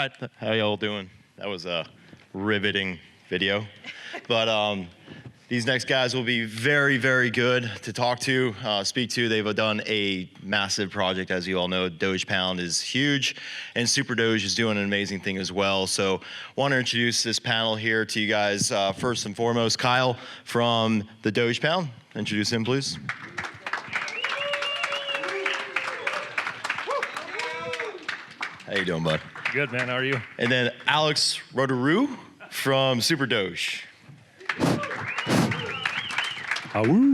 right, how y'all doing? That was a riveting video. But these next guys will be very, very good to talk to, speak to. They've done a massive project, as you all know. Doge Pound is huge, and Super Doge is doing an amazing thing as well. So want to introduce this panel here to you guys. First and foremost, Kyle from the Doge Pound. Introduce him, please. How you doing, bud? Good, man. How are you? And then Alex Rodaroo from Super Doge. Awoo.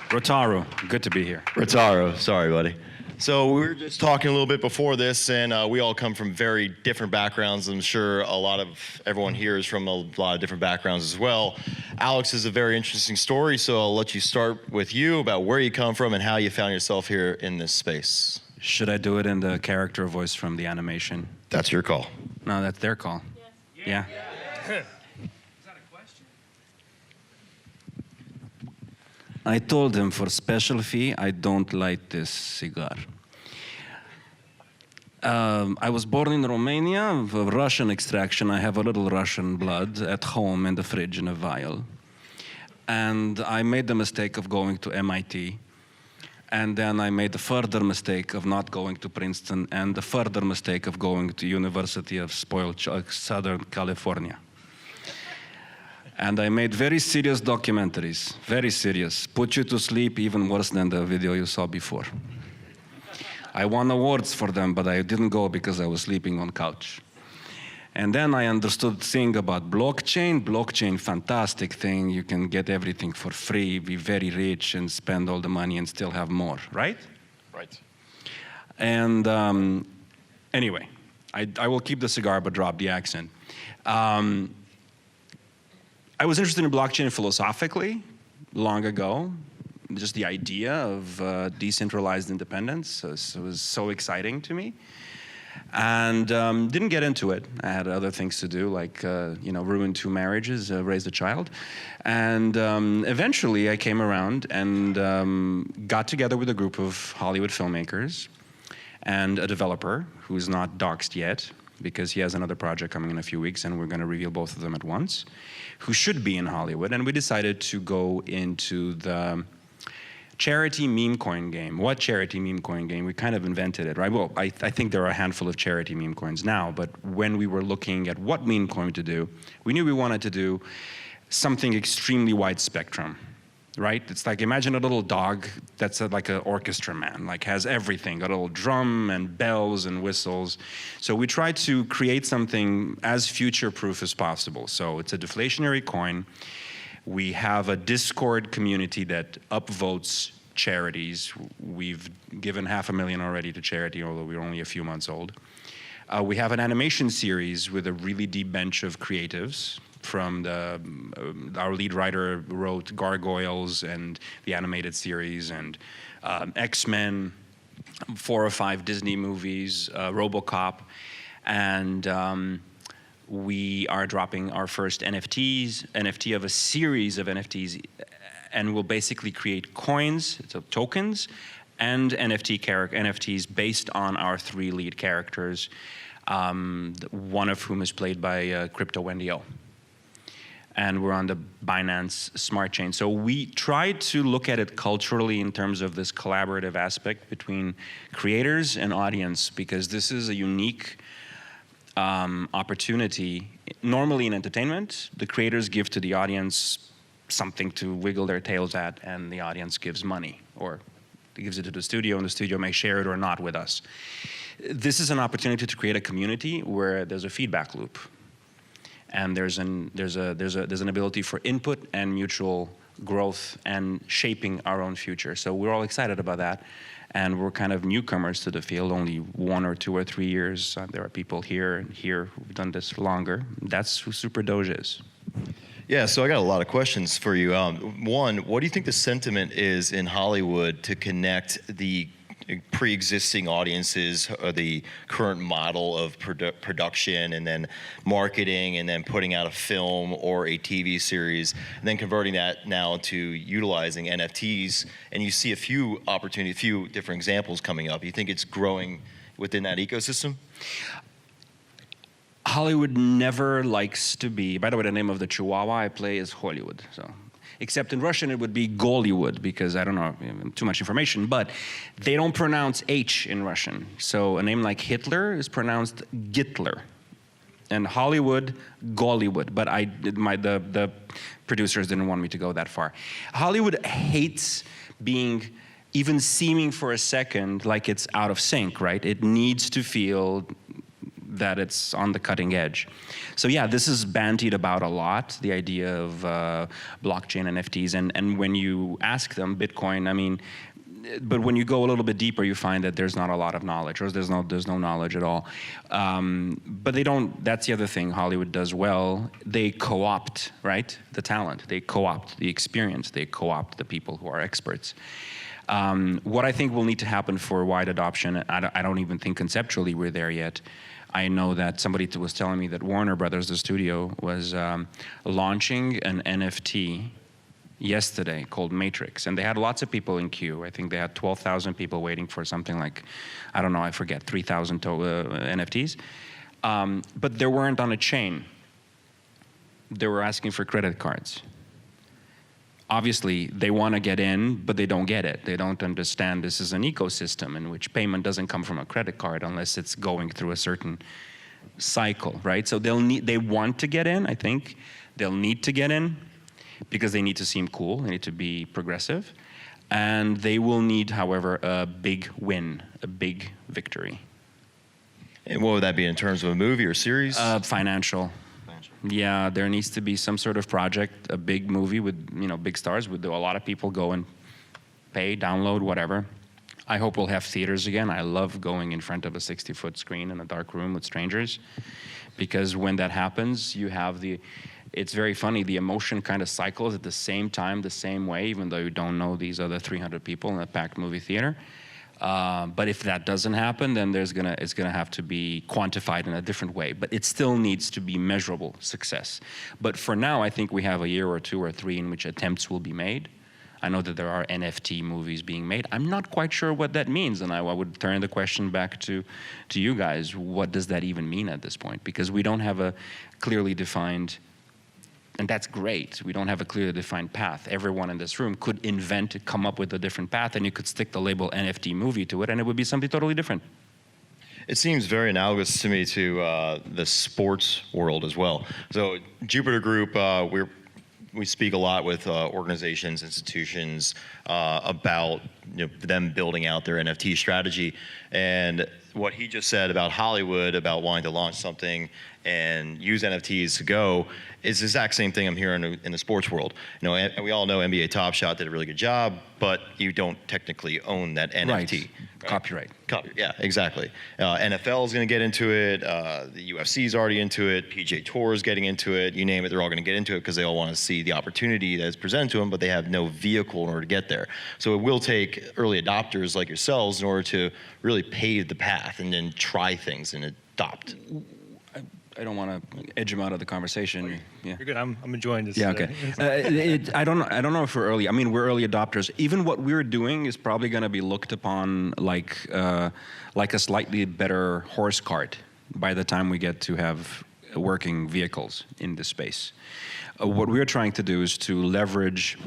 Rotaro, good to be here. Rotaro, sorry, buddy. So we were just talking a little bit before this, and we all come from very different backgrounds. I'm sure a lot of everyone here is from a lot of different backgrounds as well. Alex is a very interesting story, so I'll let you start with you about where you come from and how you found yourself here in this space. Should I do it in the character voice from the animation? That's your call. No, that's their call. Yes. Yeah? Is that a question? I told him for special fee, I don't light this cigar. I was born in Romania, of Russian extraction. I have a little Russian blood at home in the fridge in a vial. And I made the mistake of going to MIT. And then I made the further mistake of not going to Princeton, and the further mistake of going to University of Southern California. And I made very serious documentaries, very serious. Put you to sleep, even worse than the video you saw before. I won awards for them, but I didn't go because I was sleeping on couch. And then I understood thing about blockchain. Blockchain, fantastic thing. You can get everything for free, be very rich, and spend all the money and still have more, right? Right. And anyway, I will keep the cigar but drop the accent. I was interested in blockchain philosophically long ago. Just the idea of decentralized independence was so exciting to me. And didn't get into it. I had other things to do, like ruin 2 marriages, raise a child. And eventually I came around and got together with a group of Hollywood filmmakers and a developer who's not doxed yet, because he has another project coming in a few weeks, and we're going to reveal both of them at once, who should be in Hollywood. And we decided to go into the charity meme coin game. What charity meme coin game? We kind of invented it, right? Well, I think there are a handful of charity meme coins now, but when we were looking at what meme coin to do, we knew we wanted to do something extremely wide spectrum, right? It's like, imagine a little dog that's like an orchestra man, like has everything, got a little drum and bells and whistles. So we tried to create something as future-proof as possible. So it's a deflationary coin. We have a Discord community that upvotes charities. We've given $500,000 already to charity, although we're only a few months old. We have an animation series with a really deep bench of creatives. From our lead writer wrote Gargoyles and the animated series, and X-Men, 4 or 5 Disney movies, RoboCop, and we are dropping our first NFT of a series of NFTs, and we'll basically create coins, so tokens, and NFTs based on our 3 lead characters, one of whom is played by Crypto Wendy O. And we're on the Binance Smart Chain. So we tried to look at it culturally in terms of this collaborative aspect between creators and audience, because this is a unique opportunity. Normally in entertainment, the creators give to the audience something to wiggle their tails at, and the audience gives money, or gives it to the studio, and the studio may share it or not with us. This is an opportunity to create a community where there's a feedback loop, and there's an ability for input and mutual growth and shaping our own future. So we're all excited about that. And we're kind of newcomers to the field, only 1 or 2 or 3 years. There are people here and here who've done this longer. That's who Super Doge is. Yeah, so I got a lot of questions for you. One, what do you think the sentiment is in Hollywood to connect the pre-existing audiences, or the current model of production and then marketing and then putting out a film or a TV series, and then converting that now to utilizing NFTs, and you see a few different examples coming up. You think it's growing within that ecosystem? Hollywood never likes to be, by the way, the name of the Chihuahua I play is Hollywood. So, except in Russian, it would be Gollywood, because I don't know, too much information, but they don't pronounce H in Russian. So a name like Hitler is pronounced Gitler. And Hollywood, Gollywood. But the producers didn't want me to go that far. Hollywood hates being even seeming for a second like it's out of sync, right? It needs to feel that it's on the cutting edge. So yeah, this is bandied about a lot, the idea of blockchain NFTs. And when you ask them, Bitcoin, I mean, but when you go a little bit deeper, you find that there's not a lot of knowledge, or there's no knowledge at all. But they don't, that's the other thing Hollywood does well. They co-opt, right, the talent. They co-opt the experience. They co-opt the people who are experts. What I think will need to happen for wide adoption, I don't even think conceptually we're there yet. I know that somebody was telling me that Warner Brothers, the studio, was launching an NFT yesterday called Matrix, and they had lots of people in queue. I think they had 12,000 people waiting for something like, I don't know, I forget, 3,000 NFTs. But they weren't on a chain. They were asking for credit cards. Obviously, they want to get in, but they don't get it. They don't understand this is an ecosystem in which payment doesn't come from a credit card unless it's going through a certain cycle, right? So they want to get in, I think. They'll need to get in because they need to seem cool, they need to be progressive. And they will need, however, a big win, a big victory. And what would that be in terms of a movie or series? Financial. Yeah, there needs to be some sort of project, a big movie with, big stars. A lot of people go and pay, download, whatever. I hope we'll have theaters again. I love going in front of a 60-foot screen in a dark room with strangers, because when that happens, you have it's very funny, the emotion kind of cycles at the same time, the same way, even though you don't know these other 300 people in a packed movie theater. But if that doesn't happen, then it's gonna have to be quantified in a different way. But it still needs to be measurable success. But for now, I think we have a year or 2 or 3 in which attempts will be made. I know that there are NFT movies being made. I'm not quite sure what that means, and I would turn the question back to you guys. What does that even mean at this point? Because we don't have a clearly defined, and that's great. We don't have a clearly defined path. Everyone in this room could come up with a different path, and you could stick the label NFT movie to it, and it would be something totally different. It seems very analogous to me to the sports world as well. So Jupiter Group, we speak a lot with organizations, institutions about them building out their NFT strategy. And what he just said about Hollywood, about wanting to launch something and use NFTs to go, is the exact same thing I'm hearing in the sports world. We all know NBA Top Shot did a really good job, but you don't technically own that NFT. Right. Copyright. Yeah, exactly. NFL is going to get into it. The UFC is already into it. PGA Tour is getting into it. You name it, they're all going to get into it because they all want to see the opportunity that is presented to them, but they have no vehicle in order to get there. So it will take early adopters like yourselves in order to really pave the path and then try things and adopt. I don't want to edge him out of the conversation. Yeah. You're good. I'm enjoying this. Yeah. Okay. I don't know if we're early. I mean, we're early adopters. Even what we're doing is probably going to be looked upon like a slightly better horse cart by the time we get to have working vehicles in this space. What we're trying to do is to leverage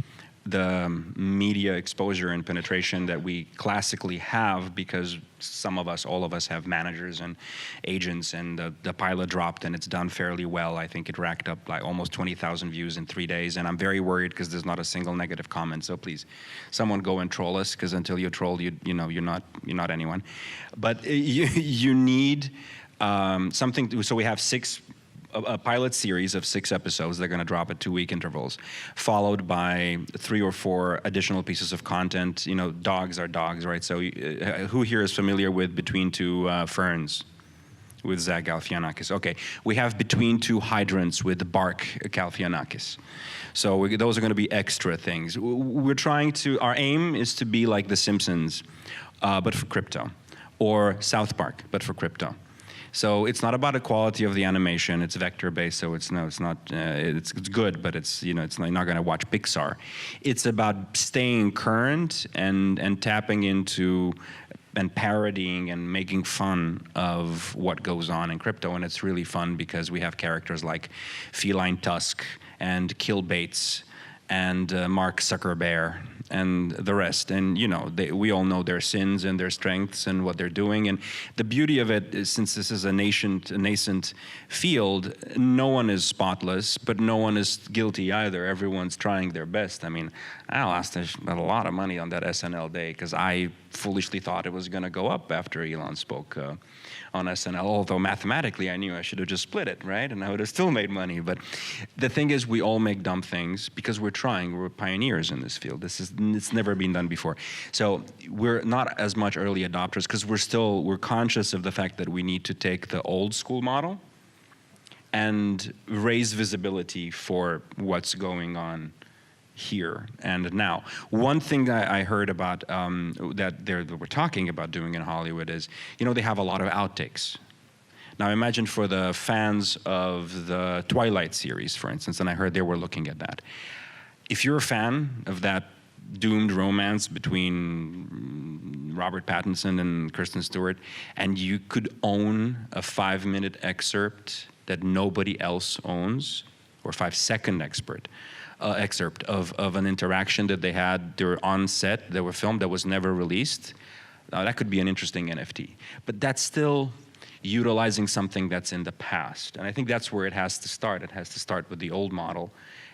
the media exposure and penetration that we classically have, because all of us have managers and agents, and the pilot dropped and it's done fairly well. I think it racked up like almost 20,000 views in 3 days, and I'm very worried because there's not a single negative comment. So please, someone go and troll us, because until you're trolled, you're not anyone. But you need something. So we have a pilot series of 6 episodes. They're going to drop at 2-week intervals, followed by 3 or 4 additional pieces of content. Dogs are dogs, right? So who here is familiar with Between Two Ferns with Zach Galifianakis? Okay, we have Between Two Hydrants with Bark Galifianakis. So those are going to be extra things. Our aim is to be like The Simpsons, but for crypto, or South Park, but for crypto. So it's not about the quality of the animation. It's vector-based, so it's good, but you're not going to watch Pixar. It's about staying current and tapping into and parodying and making fun of what goes on in crypto. And it's really fun because we have characters like Feline Tusk and Killbaits and Mark Zuckerberg and the rest. And we all know their sins and their strengths and what they're doing. And the beauty of it is, since this is a nascent field, no one is spotless, but no one is guilty either. Everyone's trying their best. I mean, I lost a lot of money on that SNL day because I foolishly thought it was going to go up after Elon spoke on SNL, although mathematically I knew I should have just split it, right? And I would have still made money. But the thing is, we all make dumb things because we're trying. We're pioneers in this field. It's never been done before. So we're not as much early adopters because we're conscious of the fact that we need to take the old school model and raise visibility for what's going on here and now. One thing that I heard about that we're talking about doing in Hollywood is, they have a lot of outtakes. Now imagine for the fans of the Twilight series, for instance, and I heard they were looking at that. If you're a fan of that doomed romance between Robert Pattinson and Kristen Stewart, and you could own a 5-minute excerpt that nobody else owns, or 5-second excerpt of an interaction that they had, they were on set, they were filmed, that was never released, that could be an interesting NFT. But that's still utilizing something that's in the past. And I think that's where it has to start. It has to start with the old model.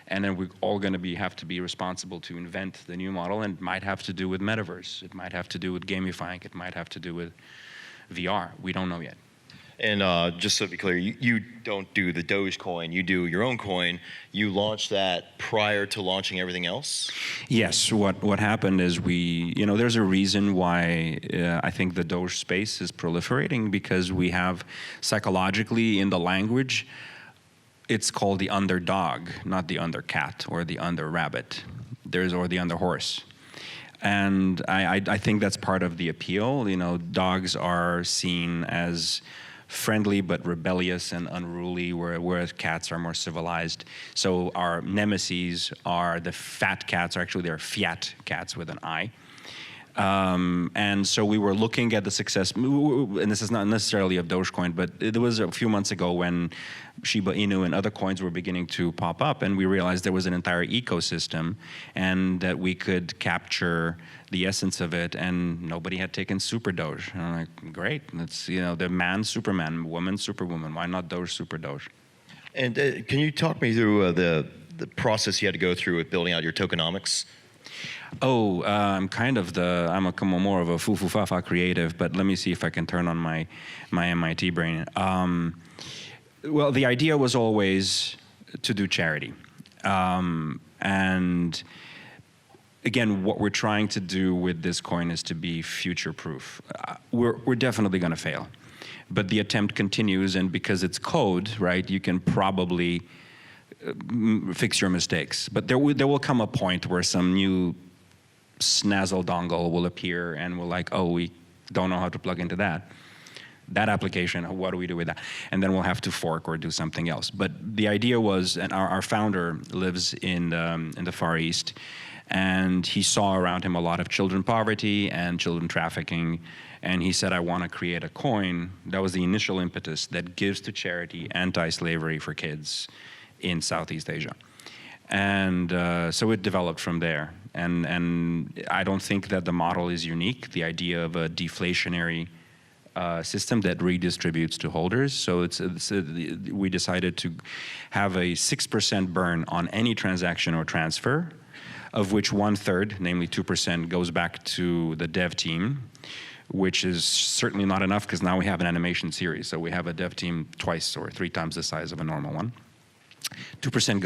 And then we're all going to have to be responsible to invent the new model. And it might have to do with metaverse. It might have to do with gamifying. It might have to do with VR. We don't know yet. And just so to be clear, you don't do the Dogecoin, you do your own coin. You launched that prior to launching everything else? Yes, what happened is there's a reason why I think the Doge space is proliferating, because we have psychologically in the language, it's called the underdog, not the undercat or the underrabbit, or the underhorse. And I think that's part of the appeal. Dogs are seen as friendly but rebellious and unruly, whereas cats are more civilized. So our nemeses are the fat cats, or actually they're fiat cats with an I. And so we were looking at the success, and this is not necessarily of Dogecoin, but it was a few months ago when Shiba Inu and other coins were beginning to pop up, and we realized there was an entire ecosystem and that we could capture the essence of it, and nobody had taken Super Doge. And I'm like, great, that's, the man Superman, woman Superwoman, why not Doge Super Doge? And can you talk me through the process you had to go through with building out your tokenomics? Oh, I'm more of a foo-foo-fa-fa creative, but let me see if I can turn on my MIT brain. Well, the idea was always to do charity. And again, what we're trying to do with this coin is to be future-proof. We're definitely going to fail, but the attempt continues, and because it's code, right, you can probably fix your mistakes. But there will come a point where some new snazzle dongle will appear and we're like, oh, we don't know how to plug into that application, what do we do with that? And then we'll have to fork or do something else. But the idea was, and our founder lives in the Far East, and he saw around him a lot of children poverty and children trafficking, and he said, I want to create a coin. That was the initial impetus that gives to charity anti-slavery for kids in Southeast Asia. And so it developed from there. And I don't think that the model is unique, the idea of a deflationary system that redistributes to holders. So we decided to have a 6% burn on any transaction or transfer, of which 1/3, namely 2%, goes back to the dev team, which is certainly not enough because now we have an animation series. So we have a dev team twice or 3 times the size of a normal one. 2%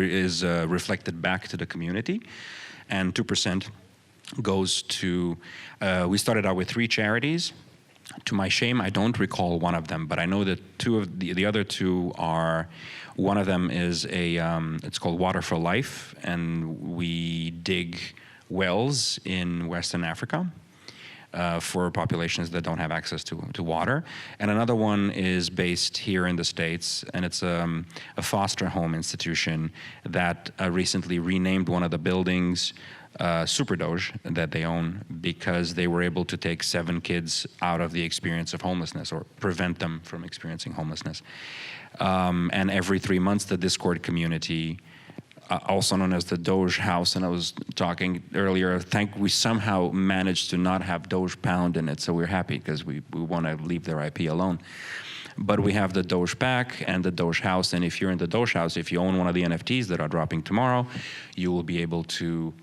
is reflected back to the community, and 2% goes to, we started out with 3 charities. To my shame, I don't recall one of them, but I know that the other two are, one of them is it's called Water for Life, and we dig wells in Western Africa. for populations that don't have access to water. And another one is based here in the States, and it's a foster home institution that recently renamed one of the buildings Super Doge that they own, because they were able to take 7 kids out of the experience of homelessness, or prevent them from experiencing homelessness. And every 3 months, the Discord community, also known as the Doge House, and I was talking earlier, we somehow managed to not have Doge Pound in it, so we're happy because we want to leave their IP alone. But we have the Doge Pack and the Doge House, and if you're in the Doge House, if you own one of the NFTs that are dropping tomorrow, you will be able to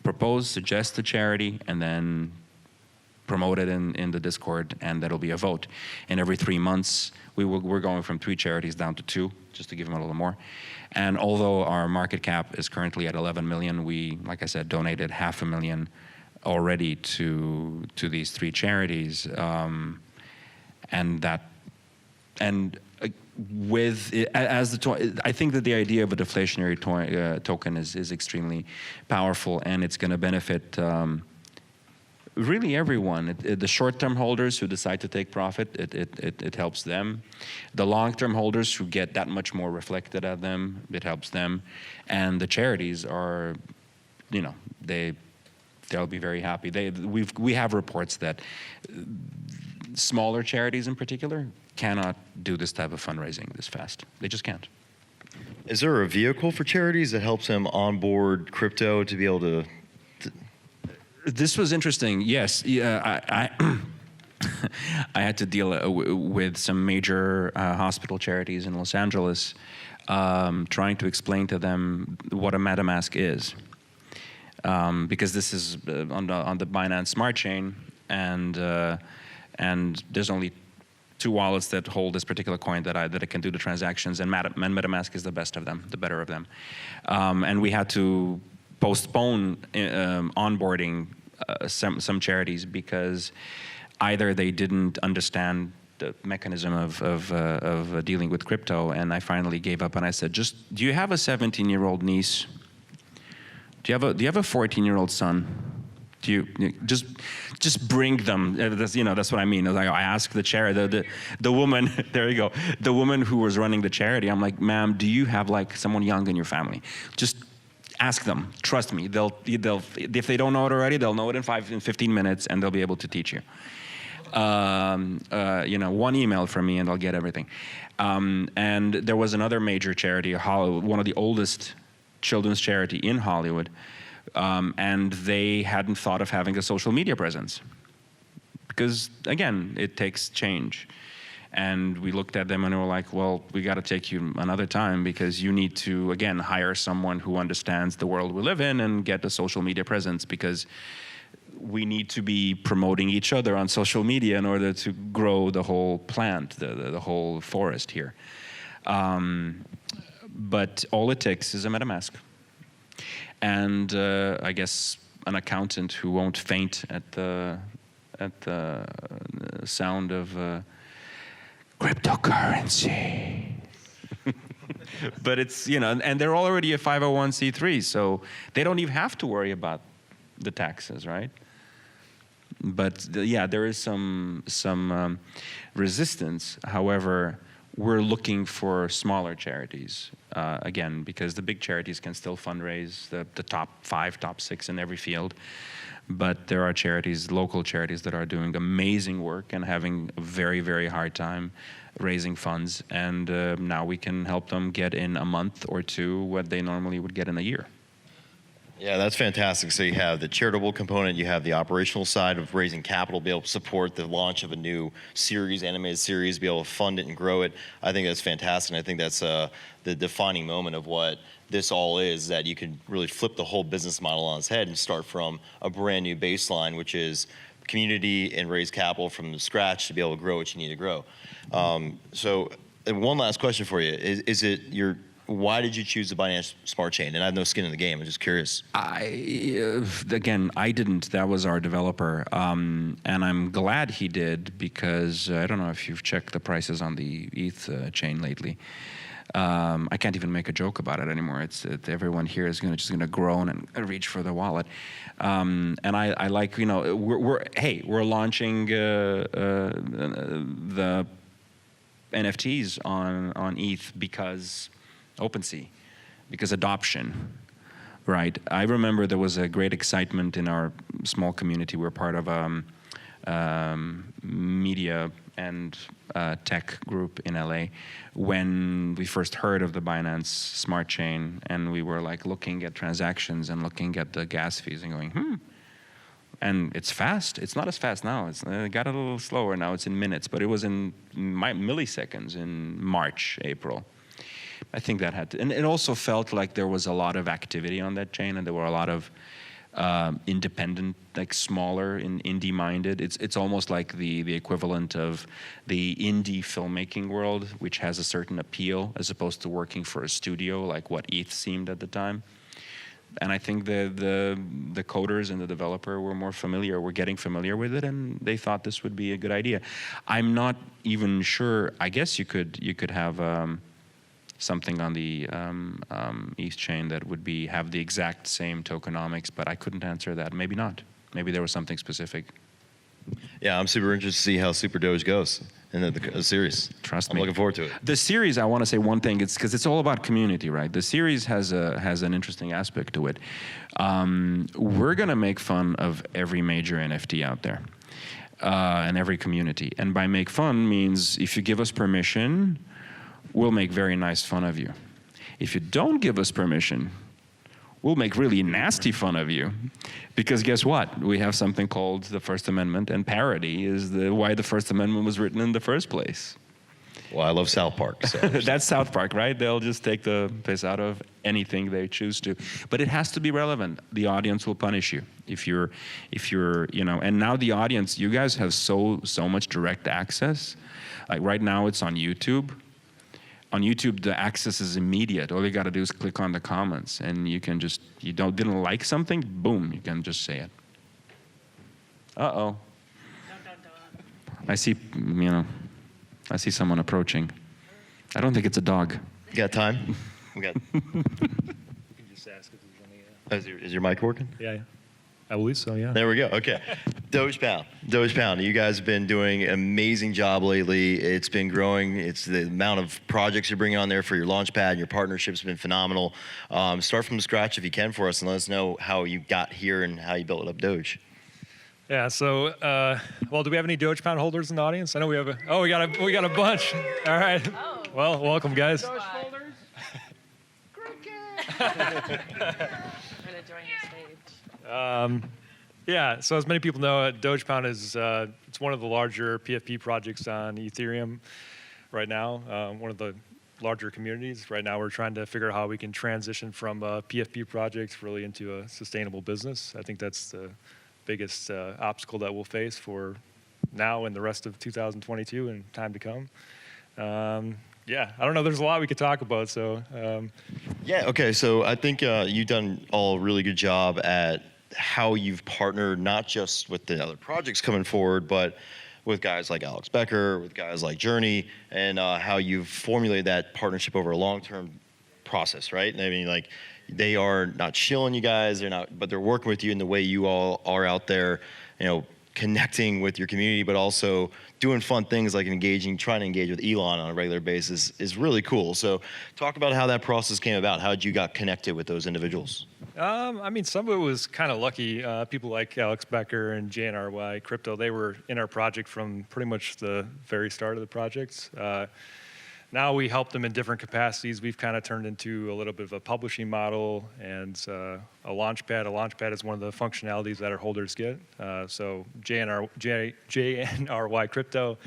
propose, suggest a charity, and then promote it in the Discord, and that'll be a vote. And every 3 months, we're going from 3 charities down to 2, just to give them a little more. And although our market cap is currently at 11 million, we, like I said, donated $500,000 already to these 3 charities, I think that the idea of a deflationary token is extremely powerful, and it's going to benefit really everyone. The short-term holders who decide to take profit, it helps them. The long-term holders who get that much more reflected at them, it helps them. And the charities are, they'll be very happy. We have reports that smaller charities in particular cannot do this type of fundraising this fast. They just can't. Is there a vehicle for charities that helps them onboard crypto to be able to? This was interesting. Yes, yeah, I had to deal with some major hospital charities in Los Angeles, trying to explain to them what a MetaMask is, because this is on the Binance Smart Chain, and there's only 2 wallets that hold this particular coin that I can do the transactions, and MetaMask is the best of them, the better of them. And we had to postpone onboarding some charities because either they didn't understand the mechanism of dealing with crypto, and I finally gave up and I said, do you have a 17-year-old niece? Do you have a 14-year-old son? Just bring them. That's what I mean. I asked the charity, the woman. There you go. The woman who was running the charity. I'm like, ma'am, do you have like someone young in your family? Just ask them. Trust me. They'll if they don't know it already, they'll know it in 15 minutes, and they'll be able to teach you. One email from me, and they'll get everything. And there was another major charity, one of the oldest children's charity in Hollywood. And they hadn't thought of having a social media presence because, again, it takes change. And we looked at them and we were like, well, we got to take you another time because you need to, again, hire someone who understands the world we live in and get a social media presence, because we need to be promoting each other on social media in order to grow the whole plant, the whole forest here. But all it takes is a MetaMask. And I guess an accountant who won't faint at the sound of cryptocurrency. But it's, and they're already a 501c3, so they don't even have to worry about the taxes, right? But there is some resistance. However, we're looking for smaller charities, again, because the big charities can still fundraise, the top 5, top 6 in every field. But there are charities, local charities, that are doing amazing work and having a very, very hard time raising funds. And now we can help them get in a month or 2 what they normally would get in a year. Yeah, that's fantastic. So you have the charitable component, you have the operational side of raising capital, be able to support the launch of a new series, animated series, be able to fund it and grow it. I think that's fantastic. And I think that's the defining moment of what this all is, that you can really flip the whole business model on its head and start from a brand new baseline, which is community, and raise capital from scratch to be able to grow what you need to grow. So one last question for you. Why did you choose the Binance Smart Chain? And I have no skin in the game. I'm just curious. I didn't. That was our developer. And I'm glad he did, because I don't know if you've checked the prices on the ETH chain lately. I can't even make a joke about it anymore. Everyone here is just going to groan and reach for the wallet. And I like, we're launching the NFTs on ETH because OpenSea, because adoption, right? I remember there was a great excitement in our small community. We're part of media and tech group in LA when we first heard of the Binance Smart Chain, and we were like looking at transactions and looking at the gas fees and going, And it's fast. It's not as fast now. It's got a little slower now. It's in minutes, but it was in milliseconds in March, April. I think that had to, and it also felt like there was a lot of activity on that chain, and there were a lot of independent, like smaller, indie-minded. It's almost like the equivalent of the indie filmmaking world, which has a certain appeal as opposed to working for a studio, like what ETH seemed at the time. And I think the coders and the developer were getting familiar with it, and they thought this would be a good idea. I'm not even sure. I guess you could have something on the ETH chain that would have the exact same tokenomics, but I couldn't answer that. Maybe not. Maybe there was something specific. Yeah, I'm super interested to see how Super Doge goes in the series. Trust me. I'm looking forward to it. The series, I want to say one thing. It's because it's all about community, right? The series has an interesting aspect to it. We're gonna make fun of every major NFT out there and every community. And by make fun means if you give us permission, we'll make very nice fun of you. If you don't give us permission, we'll make really nasty fun of you. Because guess what? We have something called the First Amendment, and parody is why the First Amendment was written in the first place. Well, I love South Park. So. That's South Park, right? They'll just take the piss out of anything they choose to. But it has to be relevant. The audience will punish you if you're, and now the audience, you guys have so much direct access. Like right now it's on YouTube. On YouTube, the access is immediate. All you got to do is click on the comments, and you can didn't like something, boom, you can just say it. Uh-oh. I see someone approaching. I don't think it's a dog. You got time? We got. You can just ask if there's any. Is your mic working? Yeah, I believe so. Yeah. There we go. Okay. Doge Pound. You guys have been doing an amazing job lately. It's been growing. It's the amount of projects you're bringing on there for your launchpad. Your partnership's been phenomenal. Start from scratch if you can for us, and let us know how you got here and how you built it up Doge. Yeah. So, do we have any Doge Pound holders in the audience? I know we have we got a bunch. All right. Oh. Well, welcome, guys. Doge holders. Cricket. I'm gonna join your stage. Yeah, so as many people know, Doge Pound is it's one of the larger PFP projects on Ethereum right now, one of the larger communities. Right now we're trying to figure out how we can transition from a PFP project really into a sustainable business. I think that's the biggest obstacle that we'll face for now and the rest of 2022 and time to come. Yeah, I don't know, there's a lot we could talk about, so. Yeah, okay, so I think you've done a really good job at how you've partnered not just with the other projects coming forward, but with guys like Alex Becker, with guys like Journey, and how you've formulated that partnership over a long-term process, right? I mean, like, they are not shilling you guys, but they're working with you in the way you all are out there, connecting with your community, but also doing fun things like trying to engage with Elon on a regular basis is really cool. So talk about how that process came about. How did you got connected with those individuals? I mean, some of it was kind of lucky. People like Alex Becker and JNRY Crypto, they were in our project from pretty much the very start of the project. Now we help them in different capacities. We've kind of turned into a little bit of a publishing model and a launchpad. A launchpad is one of the functionalities that our holders get. So JNRY Crypto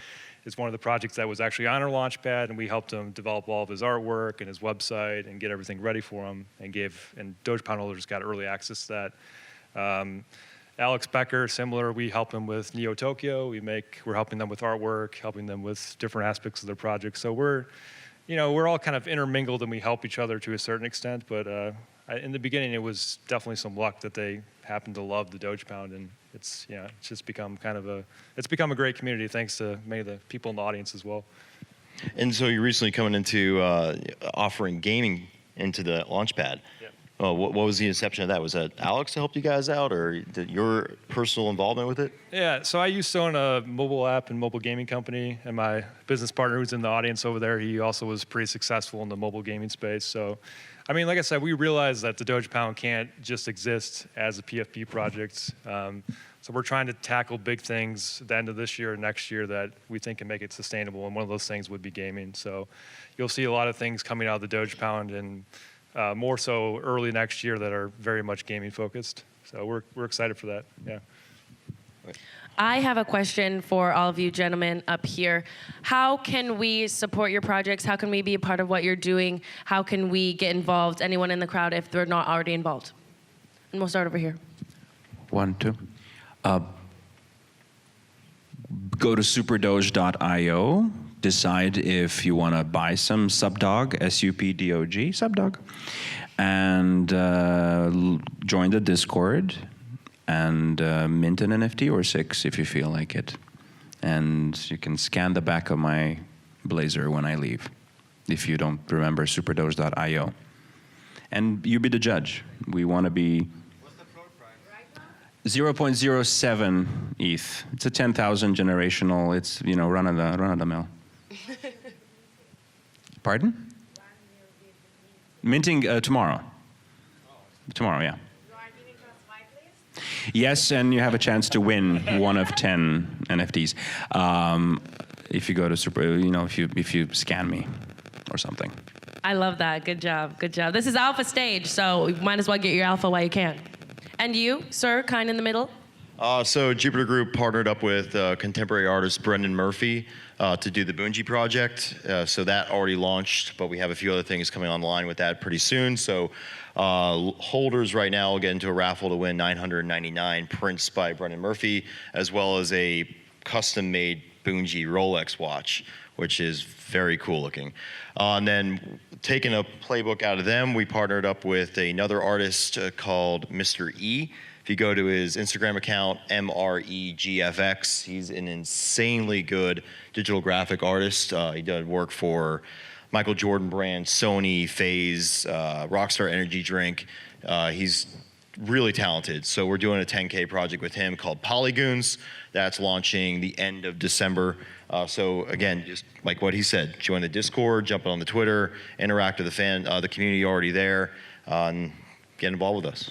is one of the projects that was actually on our launchpad, and we helped him develop all of his artwork and his website and get everything ready for him, and Doge Pound holders got early access to that. Alex Becker, similar, we help him with Neo Tokyo. We're helping them with artwork, helping them with different aspects of their project. So we're all kind of intermingled and we help each other to a certain extent. But in the beginning, it was definitely some luck that they happened to love the Doge Pound, and it's just become it's become a great community thanks to many of the people in the audience as well. And so you're recently coming into offering gaming into the Launchpad. Yep. What was the inception of that? Was that Alex that helped you guys out, or your personal involvement with it? Yeah, so I used to own a mobile app and mobile gaming company, and my business partner who's in the audience over there, he also was pretty successful in the mobile gaming space. So, I mean, like I said, we realized that the Doge Pound can't just exist as a PFP project. So we're trying to tackle big things at the end of this year or next year that we think can make it sustainable, and one of those things would be gaming. So you'll see a lot of things coming out of the Doge Pound, and more so early next year, that are very much gaming focused. So we're excited for that, yeah. I have a question for all of you gentlemen up here. How can we support your projects? How can we be a part of what you're doing? How can we get involved, anyone in the crowd, if they're not already involved? And we'll start over here. 1, 2. Go to superdoge.io. Decide if you want to buy some Subdog, SUPDOG, Subdog, and join the Discord and mint an NFT or 6 if you feel like it. And you can scan the back of my blazer when I leave, if you don't remember superdoge.io. And you be the judge. We want to be 0.07 ETH. It's a 10,000 generational. It's, you know, run of the mill. Pardon? Minting tomorrow. Tomorrow, yeah. Yes, and you have a chance to win one of 10 NFTs. If you go to if you scan me or something. I love that. Good job. Good job. This is Alpha Stage, so you might as well get your alpha while you can. And you, sir, kind in the middle? So Jupiter Group partnered up with contemporary artist Brendan Murphy to do the Bungie project. So that already launched, but we have a few other things coming online with that pretty soon. So holders right now will get into a raffle to win 999 prints by Brendan Murphy, as well as a custom-made Bungie Rolex watch, which is very cool looking. And then taking a playbook out of them, we partnered up with another artist called Mr. E. If you go to his Instagram account, MREGFX, he's an insanely good digital graphic artist. He does work for Michael Jordan brand, Sony, FaZe, Rockstar Energy Drink. He's really talented. So we're doing a 10K project with him called Polygoons. That's launching the end of December. So again, just like what he said, join the Discord, jump on the Twitter, interact with the community already there, and get involved with us.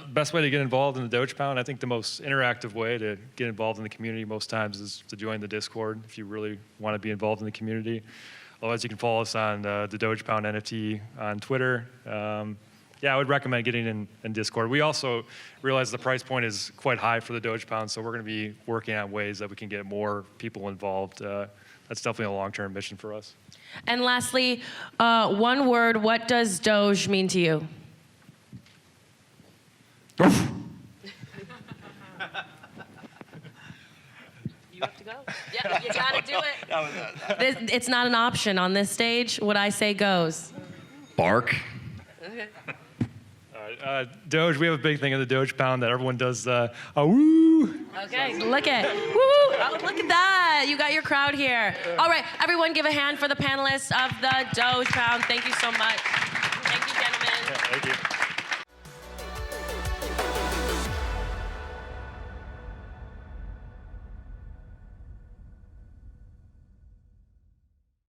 Best way to get involved in the Doge Pound, I think the most interactive way to get involved in the community most times is to join the Discord if you really want to be involved in the community. Otherwise, you can follow us on the Doge Pound NFT on Twitter. Yeah, I would recommend getting in Discord. We also realize the price point is quite high for the Doge Pound, so we're going to be working on ways that we can get more people involved. That's definitely a long-term mission for us. And lastly, one word, what does Doge mean to you? You have to go. Yeah, you gotta do it. It's not an option on this stage. What I say goes. Bark. Okay. All right, Doge, we have a big thing in the Doge Pound that everyone does a woo. Okay, look at woo! Oh, look at that. You got your crowd here. All right, everyone give a hand for the panelists of the Doge Pound. Thank you so much.